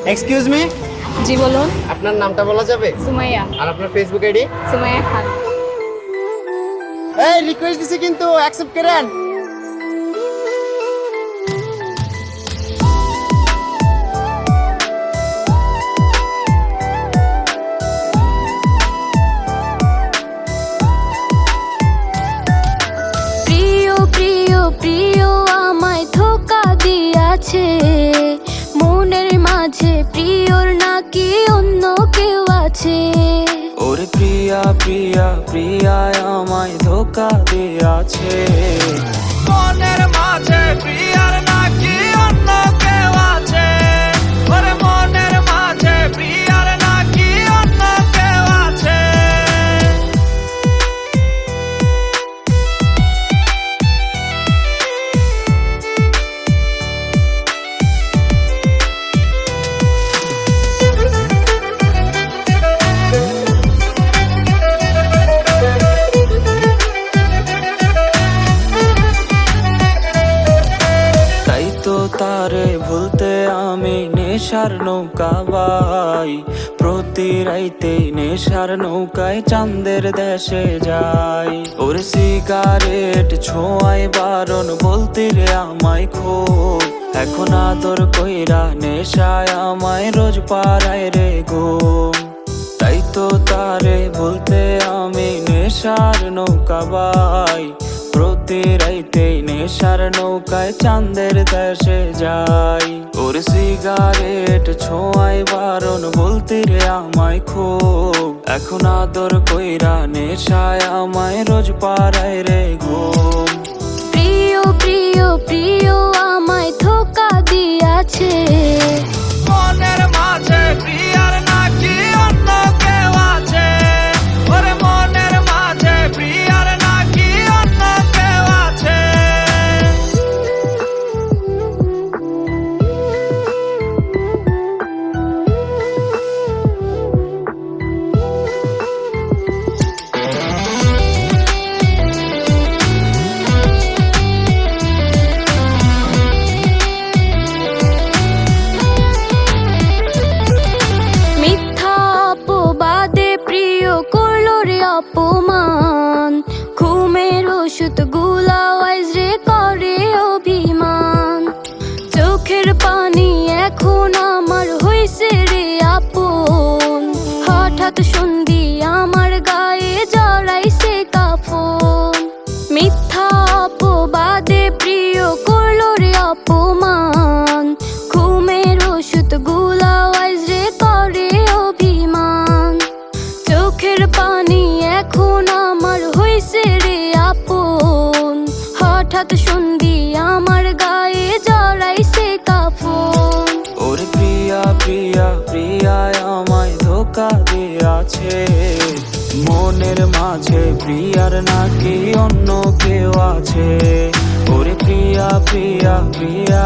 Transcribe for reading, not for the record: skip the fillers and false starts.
Excuse me, জি বলুন। আপনার নামটা বলা যাবে? সুমাইয়া। আর আপনার ফেসবুক আইডি? সুমাইয়া খান। এই রিকোয়েস্ট দিছি কিন্তু অ্যাকসেপ্ট করেন। প্রিয় প্রিয় প্রিয় আমায় ধোকা দিয়াছে, মনের মাঝে প্রিয়র নাকি অন্য কেউ আছে। ওরে প্রিয়া প্রিয়া প্রিয়া আমায় ধোকা দিয়াছে, মনের মাঝে প্রিয়ার নাকি অন্য কেউ আছে। ওরে মনের মাঝে প্রিয়ার নাকি অন্য কেউ আছে। তাই তো তারে ভুলতে আমি নেশার নৌকা বাই, প্রতি রাইতে নেশার নৌকায় চাঁদের দেশে যাই। ওরে সিগারেট ছোঁয়াই বারণ বলতে রে আমায় খুব, এখন আদর কইরা নেশায় আমায় রোজ পাড়ায় রে ঘুম। তাই তো তারে বলতে আমি নেশার নৌকা বাই, প্রতি রাইতে নেশার নৌকায় চাঁদের দেশে যাই। ওর সিগারেট ছোঁয়াই বারণ বলতে রে আমায় খুব, এখন আদর কইরা নেশায় আমায় রোজ পাড়ায় রে ঘুম। প্রিয় প্রিয় প্রিয় আমায় ধোকা দিয়াছে, মনের মাঝে প্রিয়ার নাকি অন্য কেউ আছে। ওরে মনের মাঝে প্রিয়ার নাকি অন্য কেউ আছে। মিথ্যা অপবাদে প্রিয় করলো রে অপমান, ঘুমের ওষুধ গুলাওয়াইজ রে করে অভিমান। চোখের পানি এখন আমার হইছে রে আপন, হঠাৎ সন্ধি আমার গায়ে জড়াইছে কাফন। মিথ্যা অপবাদে প্রিয় করলো রে অপমান, ঘুমের ওষুধ গুলাওয়াইজ রে করে অভিমান। চোখের পানি এখন আমার হইছে রে আপন, হঠাৎ সন্ধি আমার গায়ে জড়াইছে কাফন। ওরে প্রিয়া প্রিয়া প্রিয়া আমায় ধোকা দিয়াছে, মনের মাঝে প্রিয়ার নাকি অন্য কেউ আছে। ওরে প্রিয়া প্রিয়া প্রিয়া